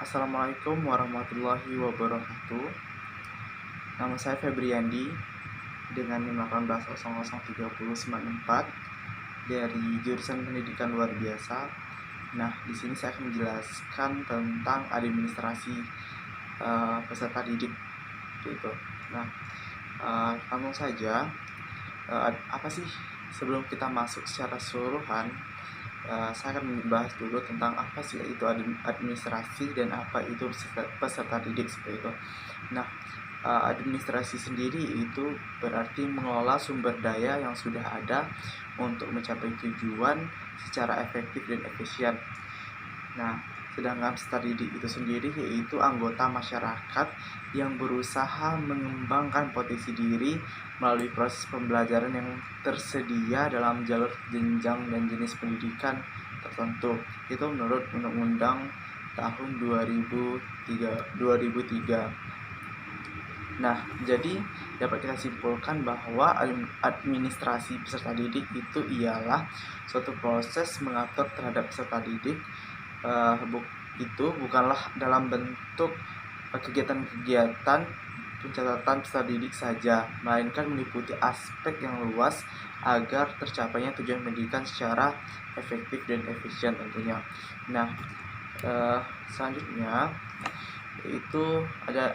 Assalamualaikum warahmatullahi wabarakatuh. Nama saya Febriandi dengan NIM 18003094 dari jurusan Pendidikan Luar Biasa. Nah, di sini saya akan menjelaskan tentang administrasi peserta didik gitu. Nah, langsung saja, apa sih sebelum kita masuk secara keseluruhan, saya akan membahas dulu tentang apa sih itu administrasi dan apa itu peserta didik seperti itu. Nah, administrasi sendiri itu berarti mengelola sumber daya yang sudah ada untuk mencapai tujuan secara efektif dan efisien. Nah, sedangkan peserta didik itu sendiri yaitu anggota masyarakat yang berusaha mengembangkan potensi diri melalui proses pembelajaran yang tersedia dalam jalur jenjang dan jenis pendidikan tertentu. Itu menurut Undang-Undang tahun 2003. Nah, jadi dapat kita simpulkan bahwa administrasi peserta didik itu ialah suatu proses mengatur terhadap peserta didik. Itu bukanlah dalam bentuk kegiatan-kegiatan pencatatan peserta didik saja, melainkan meliputi aspek yang luas agar tercapainya tujuan pendidikan secara efektif dan efisien tentunya. Nah, selanjutnya itu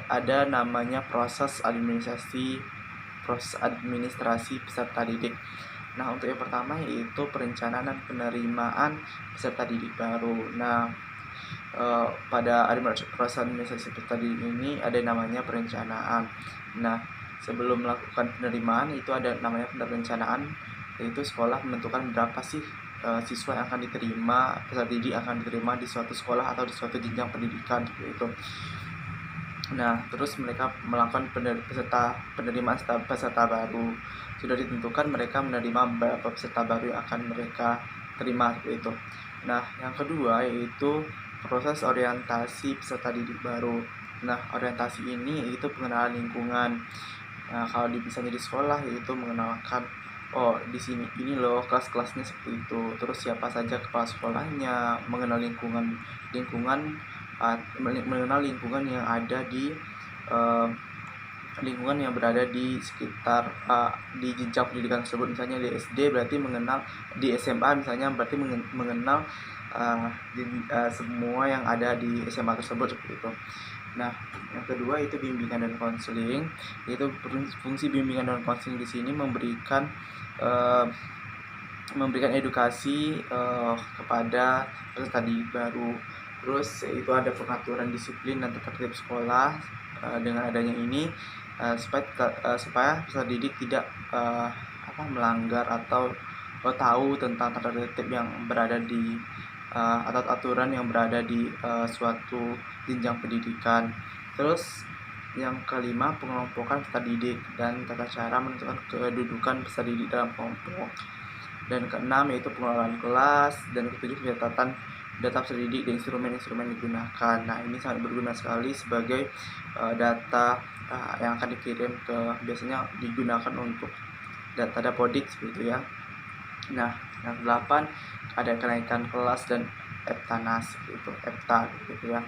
ada namanya proses administrasi peserta didik. Nah, untuk yang pertama yaitu perencanaan dan penerimaan peserta didik baru. Nah, pada proses administrasi peserta didik ini ada namanya perencanaan. Nah, sebelum melakukan penerimaan itu ada namanya perencanaan, yaitu sekolah menentukan berapa sih siswa yang akan diterima, peserta didik akan diterima di suatu sekolah atau di suatu jenjang pendidikan seperti itu. Nah, terus mereka melakukan penerimaan peserta baru. Sudah ditentukan mereka menerima berapa peserta baru yang akan mereka terima seperti itu. Nah, yang kedua yaitu proses orientasi peserta didik baru. Nah, orientasi ini yaitu pengenalan lingkungan. Nah, kalau misalnya di sekolah yaitu mengenalkan, oh di sini ini loh kelas-kelasnya seperti itu. Terus siapa saja kepala sekolahnya, mengenal mengenal lingkungan yang ada di lingkungan yang berada di sekitar di jenjang pendidikan tersebut. Misalnya di SD berarti mengenal, di SMA misalnya berarti mengenal semua yang ada di SMA tersebut seperti itu. Nah, yang kedua itu bimbingan dan konseling. Yaitu fungsi bimbingan dan konseling di sini memberikan edukasi kepada peserta didik baru. Terus itu ada pengaturan disiplin dan tata tertib sekolah. Dengan adanya ini supaya peserta didik tidak melanggar atau tahu tentang tata tertib yang berada di atau aturan yang berada di suatu jenjang pendidikan. Terus yang kelima, pengelompokan peserta didik dan tata cara menentukan kedudukan peserta didik dalam kelompok. Dan keenam yaitu pengelolaan kelas, dan ketujuh pencatatan data peserta didik dan instrumen-instrumen digunakan. Nah, ini sangat berguna sekali sebagai data yang akan dikirim biasanya digunakan untuk data dapodik seperti itu ya. Nah, yang kedelapan ada kenaikan kelas dan EPTANAS itu gitu ya.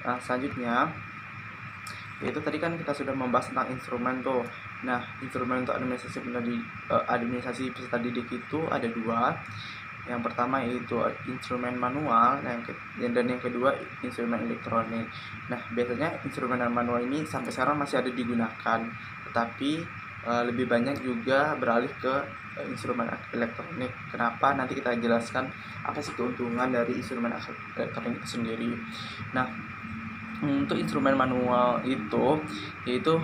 Nah, selanjutnya yaitu tadi kan kita sudah membahas tentang instrumen tuh. Nah, instrumen untuk administrasi peserta didik itu ada dua. Yang pertama yaitu instrumen manual, dan yang kedua instrumen elektronik. Nah, biasanya instrumen manual ini sampai sekarang masih ada digunakan, tetapi lebih banyak juga beralih ke instrumen elektronik. Kenapa? Nanti kita jelaskan apa sih keuntungan dari instrumen elektronik itu sendiri. Nah, untuk instrumen manual itu yaitu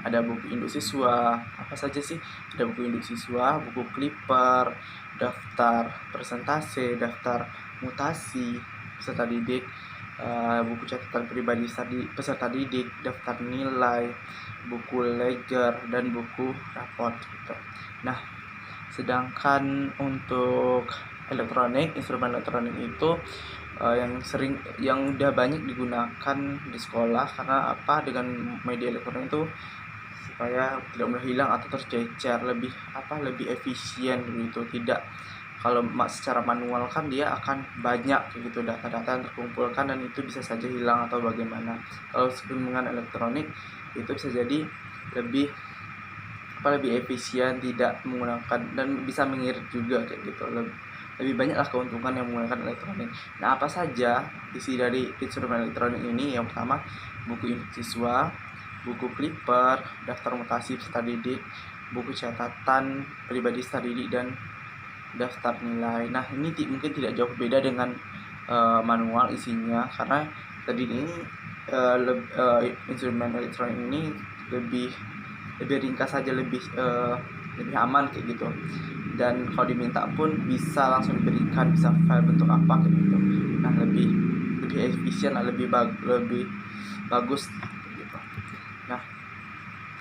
ada buku induk siswa. Apa saja sih? Ada buku induk siswa, buku clipper, daftar presentase, daftar mutasi peserta didik, buku catatan pribadi peserta didik, daftar nilai, buku ledger, dan buku raport gitu. Nah, sedangkan untuk instrumen elektronik itu yang udah banyak digunakan di sekolah. Karena apa? Dengan media elektronik itu supaya tidak mudah hilang atau tercecer, lebih efisien gitu, tidak Kalau secara manual kan dia akan banyak gitu data-data yang terkumpulkan, dan itu bisa saja hilang atau bagaimana. Kalau dengan elektronik itu bisa jadi lebih efisien, tidak menggunakan, dan bisa mengirit juga kayak gitu. Lebih banyaklah keuntungan yang menggunakan elektronik. Nah, apa saja isi dari instrumen elektronik ini? Yang pertama, buku induk siswa, buku clipper, daftar mutasi peserta didik, buku catatan pribadi peserta didik, dan daftar nilai. Nah, ini mungkin tidak jauh beda dengan manual isinya, karena tadi ini instrumen elektronik ini lebih ringkas saja, lebih aman kayak gitu. Dan kalau diminta pun bisa langsung diberikan, bisa file bentuk apa kayak gitu. Nah, lebih efisien, lebih bagus gitu.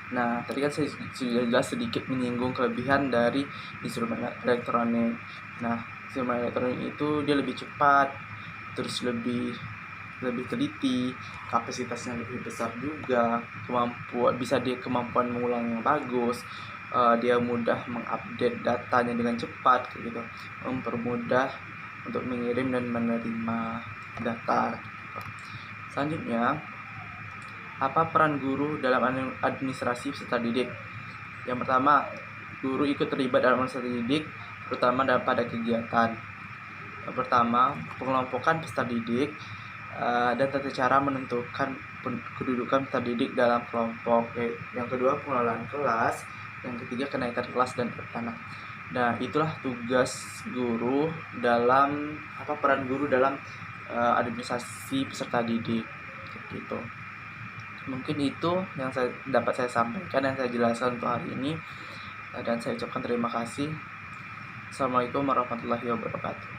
Nah, tadi kan saya sudah jelas sedikit menyinggung kelebihan dari instrumen elektronik. Nah, instrumen elektronik itu dia lebih cepat, terus lebih teliti, kapasitasnya lebih besar juga, kemampuan mengulang yang bagus, dia mudah mengupdate datanya dengan cepat gitu, mempermudah untuk mengirim dan menerima data. Selanjutnya, apa peran guru dalam administrasi peserta didik? Yang pertama, guru ikut terlibat dalam administrasi didik, terutama pada kegiatan. Yang pertama, pengelompokan peserta didik, dan tata cara menentukan kedudukan peserta didik dalam kelompok. Yang kedua, pengelolaan kelas. Yang ketiga, kenaikan kelas dan anak. Nah, itulah tugas guru dalam peran guru dalam administrasi peserta didik gitu. Mungkin itu yang dapat saya sampaikan, yang saya jelaskan untuk hari ini, dan saya ucapkan terima kasih. Assalamualaikum warahmatullahi wabarakatuh.